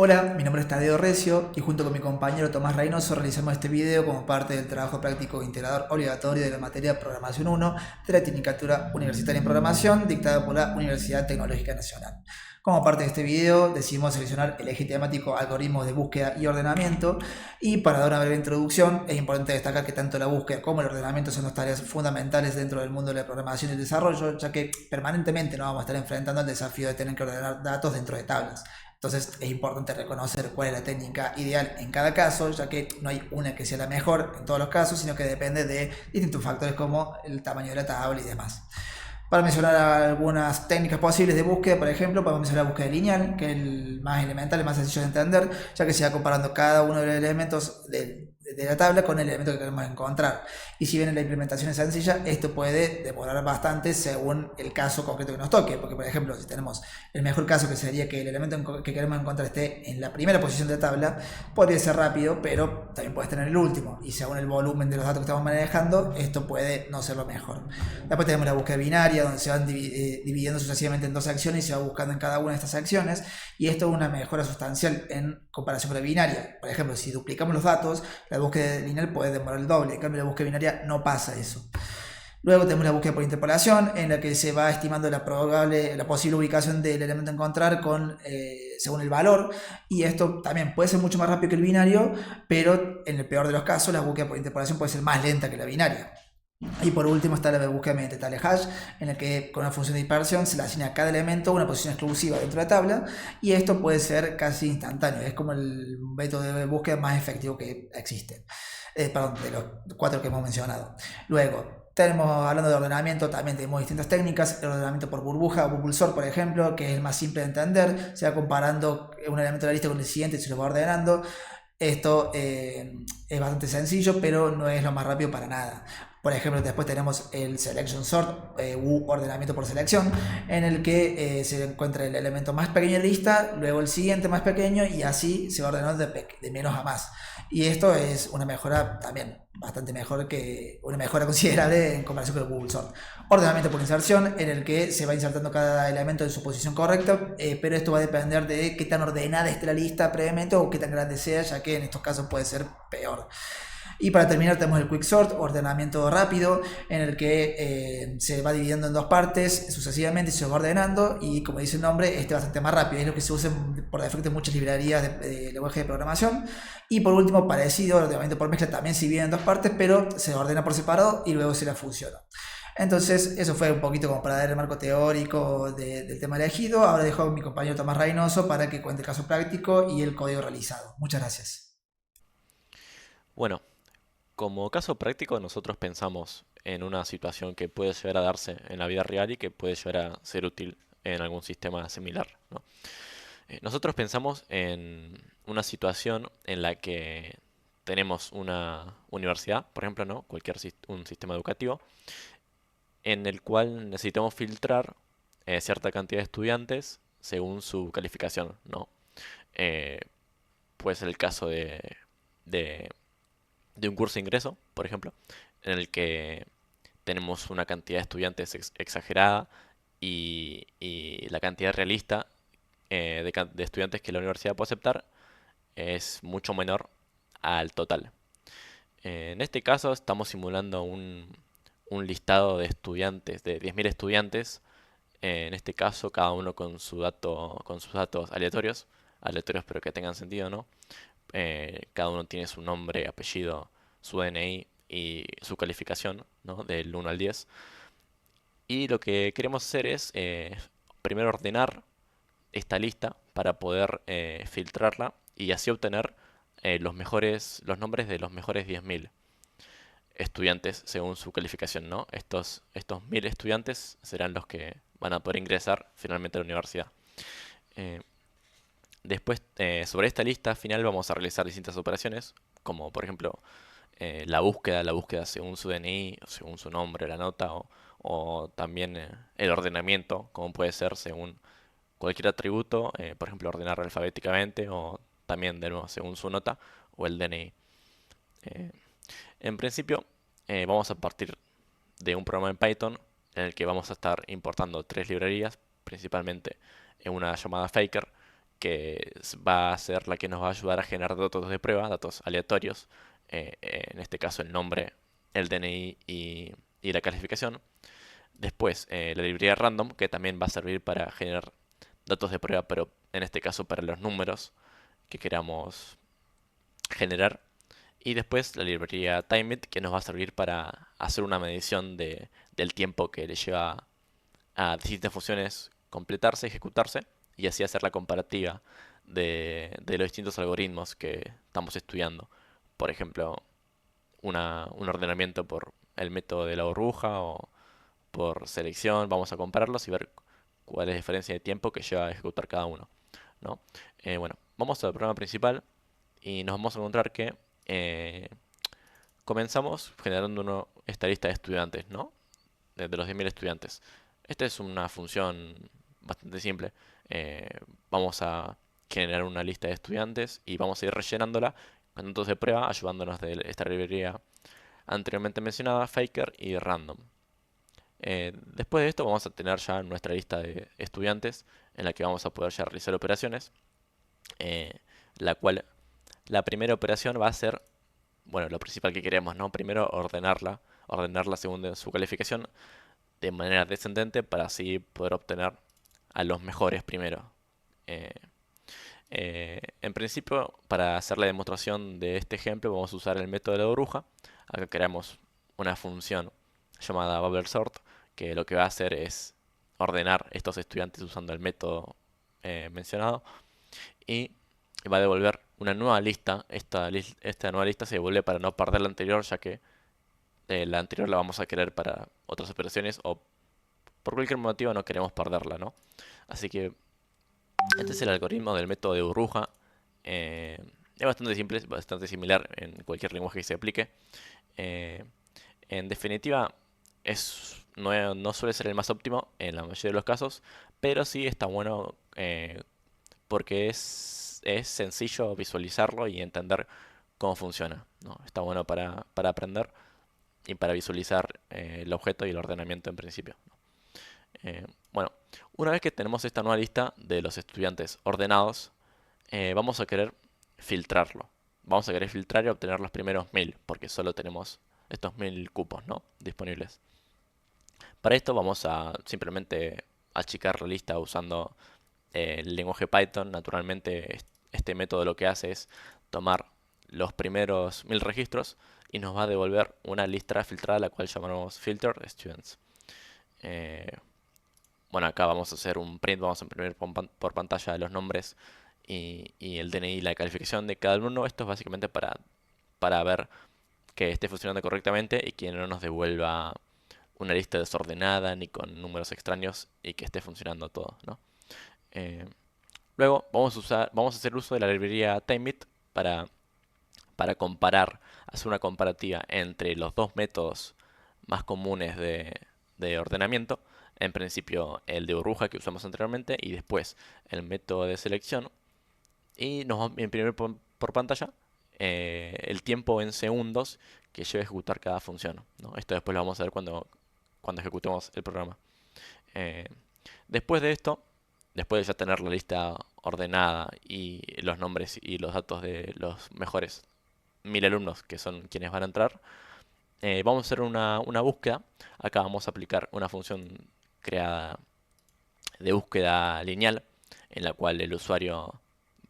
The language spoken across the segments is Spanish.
Hola, mi nombre es Tadeo Recio y junto con mi compañero Tomás Reynoso realizamos este video como parte del trabajo práctico integrador obligatorio de la materia Programación 1 de la Tecnicatura Universitaria en Programación dictada por la Universidad Tecnológica Nacional. Como parte de este video decidimos seleccionar el eje temático algoritmos de búsqueda y ordenamiento, y para dar una breve introducción es importante destacar que tanto la búsqueda como el ordenamiento son dos tareas fundamentales dentro del mundo de la programación y el desarrollo, ya que permanentemente nos vamos a estar enfrentando al desafío de tener que ordenar datos dentro de tablas. Entonces es importante reconocer cuál es la técnica ideal en cada caso, ya que no hay una que sea la mejor en todos los casos, sino que depende de distintos factores como el tamaño de la tabla y demás. Para mencionar algunas técnicas posibles de búsqueda, por ejemplo, podemos mencionar la búsqueda lineal, que es el más elemental, el más sencillo de entender, ya que se va comparando cada uno de los elementos de la tabla con el elemento que queremos encontrar. Y si bien la implementación es sencilla, esto puede demorar bastante según el caso concreto que nos toque, porque por ejemplo, si tenemos el mejor caso, que sería que el elemento que queremos encontrar esté en la primera posición de la tabla, podría ser rápido, pero también puede estar en el último, y según el volumen de los datos que estamos manejando, esto puede no ser lo mejor. Después tenemos la búsqueda binaria, donde se van dividiendo sucesivamente en dos acciones y se va buscando en cada una de estas acciones, y esto es una mejora sustancial en comparación con la binaria. Por ejemplo, si duplicamos los datos, la búsqueda lineal puede demorar el doble, en cambio la búsqueda binaria no pasa eso. Luego tenemos la búsqueda por interpolación, en la que se va estimando la posible ubicación del elemento a encontrar según el valor, y esto también puede ser mucho más rápido que el binario, pero en el peor de los casos la búsqueda por interpolación puede ser más lenta que la binaria. Y por último está la búsqueda mediante table hash, en la que con una función de dispersión se le asigna a cada elemento una posición exclusiva dentro de la tabla, y esto puede ser casi instantáneo, es como el método de búsqueda más efectivo que existe. Perdón, de los cuatro que hemos mencionado. Luego, hablando de ordenamiento, también tenemos distintas técnicas. El ordenamiento por burbuja o bubble sort, por ejemplo, que es el más simple de entender, se va comparando un elemento de la lista con el siguiente y se lo va ordenando. Esto es bastante sencillo, pero no es lo más rápido para nada. Por ejemplo, después tenemos el selection sort u ordenamiento por selección, en el que se encuentra el elemento más pequeño de la lista, luego el siguiente más pequeño, y así se va ordenando de menos a más. Y esto es una mejora también bastante mejor, que una mejora considerable en comparación con el Google Sort. Ordenamiento por inserción, en el que se va insertando cada elemento en su posición correcta, pero esto va a depender de qué tan ordenada esté la lista previamente o qué tan grande sea, ya que en estos casos puede ser peor. Y para terminar tenemos el quicksort, ordenamiento rápido, en el que se va dividiendo en dos partes sucesivamente y se va ordenando, y como dice el nombre, este es bastante más rápido, es lo que se usa por defecto en muchas librerías de lenguaje de programación. Y por último, parecido, ordenamiento por mezcla, también se divide en dos partes, pero se ordena por separado y luego se la fusiona. Entonces, eso fue un poquito como para dar el marco teórico del tema elegido. Ahora dejo a mi compañero Tomás Reynoso para que cuente el caso práctico y el código realizado. Muchas gracias. Bueno, como caso práctico nosotros pensamos en una situación que puede llegar a darse en la vida real y que puede llegar a ser útil en algún sistema similar, ¿no? Nosotros pensamos en una situación en la que tenemos una universidad, por ejemplo, ¿no? Un sistema educativo, en el cual necesitamos filtrar cierta cantidad de estudiantes según su calificación, ¿no? Eh, Puede ser el caso de de un curso de ingreso, por ejemplo, en el que tenemos una cantidad de estudiantes exagerada y la cantidad realista de estudiantes que la universidad puede aceptar es mucho menor al total. En este caso estamos simulando un listado de estudiantes, de 10.000 estudiantes, en este caso cada uno con sus datos aleatorios, aleatorios pero que tengan sentido, ¿no? Cada uno tiene su nombre, apellido, su DNI y su calificación, ¿no? Del 1 al 10. Y lo que queremos hacer es primero ordenar esta lista para poder filtrarla y así obtener los nombres de los mejores 10.000 estudiantes según su calificación, ¿no? Estos 1.000 estudiantes serán los que van a poder ingresar finalmente a la universidad. Eh, Después, sobre esta lista final vamos a realizar distintas operaciones, como por ejemplo la búsqueda según su DNI, según su nombre, la nota, o también el ordenamiento, como puede ser según cualquier atributo, por ejemplo, ordenar alfabéticamente, o también de nuevo según su nota o el DNI. Eh, en principio, vamos a partir de un programa en Python en el que vamos a estar importando tres librerías, principalmente una llamada Faker va a ser la que nos va a ayudar a generar datos de prueba, datos aleatorios, en este caso el nombre, el DNI y la calificación. Después, la librería random, que también va a servir para generar datos de prueba, pero en este caso para los números que queramos generar. Y después la librería timeit, que nos va a servir para hacer una medición del tiempo que le lleva a distintas funciones completarse, ejecutarse, y así hacer la comparativa de los distintos algoritmos que estamos estudiando. Por ejemplo, un ordenamiento por el método de la burbuja o por selección, vamos a compararlos y ver cuál es la diferencia de tiempo que lleva a ejecutar cada uno, ¿no? Bueno, vamos al programa principal y nos vamos a encontrar que comenzamos generando esta lista de estudiantes, ¿no? De los 10.000 estudiantes. Esta es una función bastante simple. Eh, Vamos a generar una lista de estudiantes y vamos a ir rellenándola con datos de prueba, ayudándonos de esta librería anteriormente mencionada, Faker y Random. Después de esto vamos a tener ya nuestra lista de estudiantes en la que vamos a poder ya realizar operaciones, la cual la primera operación va a ser, bueno, lo principal que queremos, ¿no? Primero ordenarla según su calificación de manera descendente para así poder obtener a los mejores primero. Eh, en principio, para hacer la demostración de este ejemplo, vamos a usar el método de la burbuja. Acá creamos una función llamada bubble sort, que lo que va a hacer es ordenar estos estudiantes usando el método mencionado y va a devolver una nueva lista. Esta nueva lista se devuelve para no perder la anterior, ya que la anterior la vamos a querer para otras operaciones o por cualquier motivo no queremos perderla, ¿no? Así que este es el algoritmo del método de burbuja. Eh, es bastante simple, es bastante similar en cualquier lenguaje que se aplique. Eh, en definitiva, no suele ser el más óptimo en la mayoría de los casos, pero sí está bueno porque es sencillo visualizarlo y entender cómo funciona, ¿no? Está bueno para aprender y para visualizar el objeto y el ordenamiento en principio. Bueno, una vez que tenemos esta nueva lista de los estudiantes ordenados, vamos a querer filtrarlo. Vamos a querer filtrar y obtener los primeros 1000, porque solo tenemos estos 1000 cupos, ¿no? Disponibles. Para esto vamos a simplemente achicar la lista usando el lenguaje Python. Naturalmente, este método lo que hace es tomar los primeros 1000 registros y nos va a devolver una lista filtrada, la cual llamamos filter students. Bueno, acá vamos a hacer un print, vamos a imprimir por pantalla los nombres y el DNI y la calificación de cada alumno. Esto es básicamente para ver que esté funcionando correctamente y que no nos devuelva una lista desordenada ni con números extraños y que esté funcionando todo, ¿no? Eh, Luego vamos a hacer uso de la librería timeit para comparar, hacer una comparativa entre los dos métodos más comunes de ordenamiento. En principio el de burbuja que usamos anteriormente y después el método de selección. Y nos va a imprimir por pantalla el tiempo en segundos que lleva a ejecutar cada función, ¿no? Esto después lo vamos a ver cuando ejecutemos el programa. Eh, Después de esto, después de ya tener la lista ordenada y los nombres y los datos de los mejores 1000 alumnos que son quienes van a entrar, vamos a hacer una búsqueda. Acá vamos a aplicar una función creada de búsqueda lineal en la cual el usuario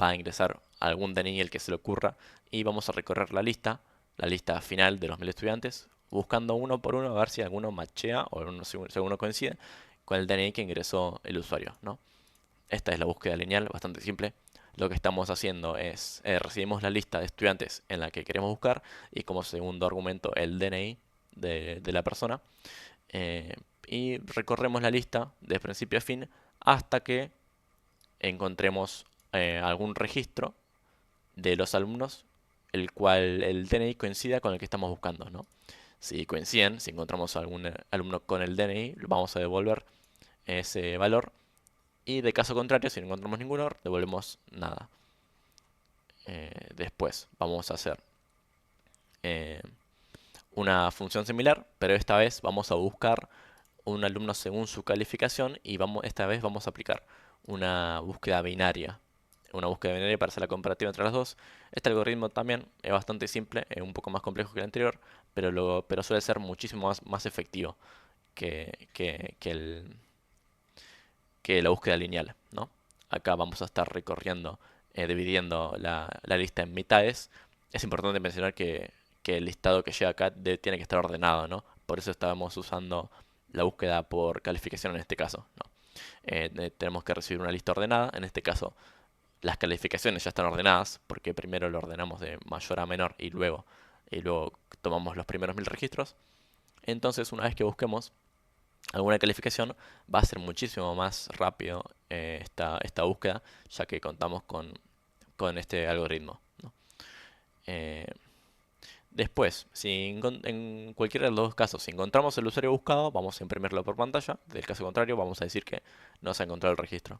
va a ingresar algún DNI el que se le ocurra y vamos a recorrer la lista final de los 1000 estudiantes, buscando uno por uno a ver si alguno machea o si alguno coincide con el DNI que ingresó el usuario, ¿no? Esta es la búsqueda lineal, bastante simple. Lo que estamos haciendo es recibimos la lista de estudiantes en la que queremos buscar y como segundo argumento el DNI de la persona. Eh, y recorremos la lista de principio a fin hasta que encontremos algún registro de los alumnos el cual el DNI coincida con el que estamos buscando, ¿no? Si coinciden, si encontramos algún alumno con el DNI, vamos a devolver ese valor y de caso contrario, si no encontramos ninguno, devolvemos nada. Después vamos a hacer eh, una función similar, pero esta vez vamos a buscar un alumno según su calificación y esta vez vamos a aplicar una búsqueda binaria una búsqueda binaria para hacer la comparativa entre las dos. Este algoritmo también es bastante simple, es un poco más complejo que el anterior, pero suele ser muchísimo más efectivo que la búsqueda lineal, ¿no? Acá vamos a estar recorriendo, dividiendo la lista en mitades. Es importante mencionar que el listado que llega acá tiene que estar ordenado, ¿no? Por eso estábamos usando la búsqueda por calificación en este caso, ¿no? Tenemos que recibir una lista ordenada. En este caso, las calificaciones ya están ordenadas, porque primero lo ordenamos de mayor a menor y luego tomamos los primeros 1000 registros. Entonces, una vez que busquemos alguna calificación, va a ser muchísimo más rápido esta búsqueda, ya que contamos con este algoritmo, ¿no? Eh, Después, si en cualquiera de los dos casos, si encontramos el usuario buscado, vamos a imprimirlo por pantalla. Del caso contrario, vamos a decir que no se ha encontrado el registro.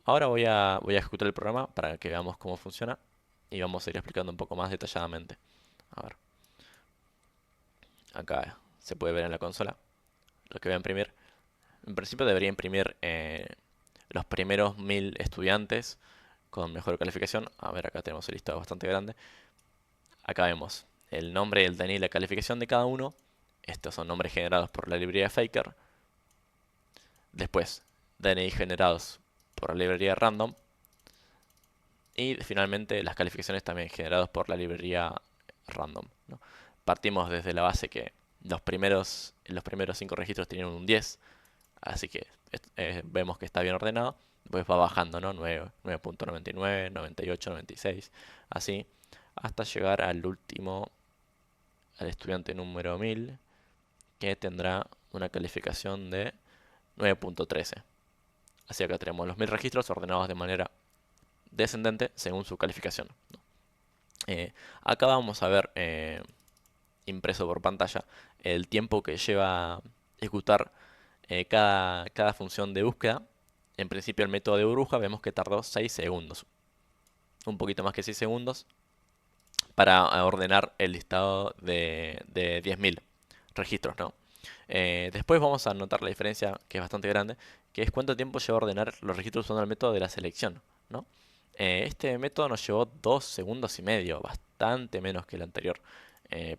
Ahora voy a ejecutar el programa para que veamos cómo funciona y vamos a ir explicando un poco más detalladamente. A ver, acá se puede ver en la consola lo que voy a imprimir. En principio debería imprimir los primeros 1000 estudiantes con mejor calificación. A ver, acá tenemos el listado bastante grande. Acá vemos el nombre, el DNI y la calificación de cada uno. Estos son nombres generados por la librería Faker. Después, DNI generados por la librería Random. Y finalmente las calificaciones también generadas por la librería Random, ¿no? Partimos desde la base que los primeros 5 registros tienen un 10, así que vemos que está bien ordenado. Después va bajando, ¿no? 9.99, 98, 96, así, hasta llegar al último, al estudiante número 1000, que tendrá una calificación de 9.13. Así acá tenemos los 1000 registros ordenados de manera descendente según su calificación, ¿no? Acá vamos a ver impreso por pantalla el tiempo que lleva a ejecutar cada función de búsqueda. En principio el método de burbuja vemos que tardó 6 segundos, un poquito más que 6 segundos, para ordenar el listado de 10.000 registros, ¿no? Después vamos a notar la diferencia, que es bastante grande, que es cuánto tiempo lleva a ordenar los registros usando el método de la selección, ¿no? Este método nos llevó 2 segundos y medio, bastante menos que el anterior.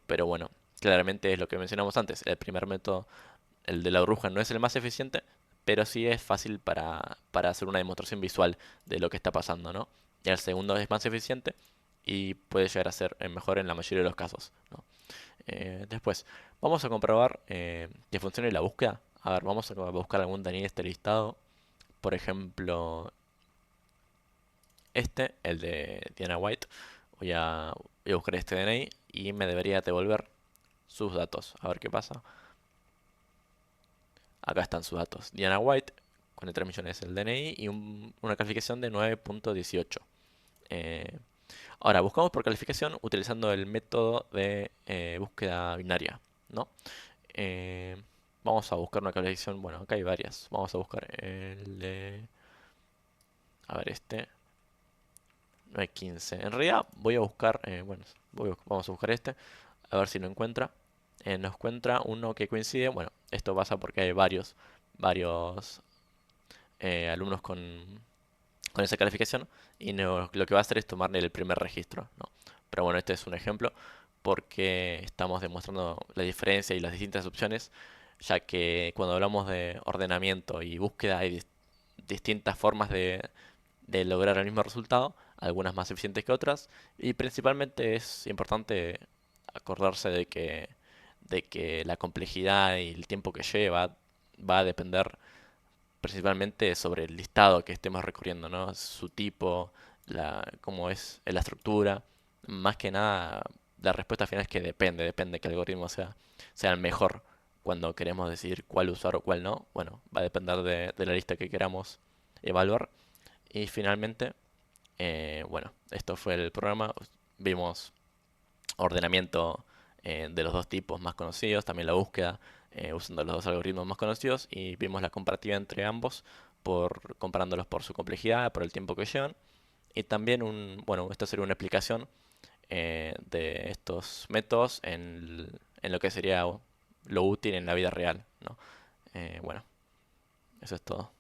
Pero bueno, claramente es lo que mencionamos antes. El primer método, el de la burbuja, no es el más eficiente, pero sí es fácil para hacer una demostración visual de lo que está pasando, ¿no? Y el segundo es más eficiente y puede llegar a ser mejor en la mayoría de los casos, ¿no? Después, vamos a comprobar que funcione la búsqueda. A ver, vamos a buscar algún DNI de este listado. Por ejemplo, el de Diana White. Voy a buscar este DNI y me debería devolver sus datos. A ver qué pasa. Acá están sus datos. Diana White, 43 millones el DNI y una calificación de 9.18. Eh, Ahora, buscamos por calificación utilizando el método de búsqueda binaria, ¿no? Eh, Vamos a buscar una calificación, bueno, acá hay varias. Vamos a buscar el de... A ver, este. 9.15. En realidad voy a buscar, bueno, vamos a buscar este, a ver si lo encuentra. Nos encuentra uno que coincide, bueno, esto pasa porque hay varios alumnos con esa calificación y lo que va a hacer es tomarle el primer registro, ¿no? Pero bueno, este es un ejemplo porque estamos demostrando la diferencia y las distintas opciones, ya que cuando hablamos de ordenamiento y búsqueda hay distintas formas de lograr el mismo resultado, algunas más eficientes que otras, y principalmente es importante acordarse de que la complejidad y el tiempo que lleva va a depender principalmente sobre el listado que estemos recorriendo, ¿no? Su tipo, cómo es la estructura. Más que nada, la respuesta final es que depende que el algoritmo sea el mejor cuando queremos decidir cuál usar o cuál no. Bueno, va a depender de la lista que queramos evaluar. Y finalmente, bueno, esto fue el programa. Vimos ordenamiento de los dos tipos más conocidos, también la búsqueda usando los dos algoritmos más conocidos y vimos la comparativa entre ambos comparándolos por su complejidad, por el tiempo que llevan y también bueno, esto sería una explicación de estos métodos en lo que sería lo útil en la vida real, ¿no? Bueno, eso es todo.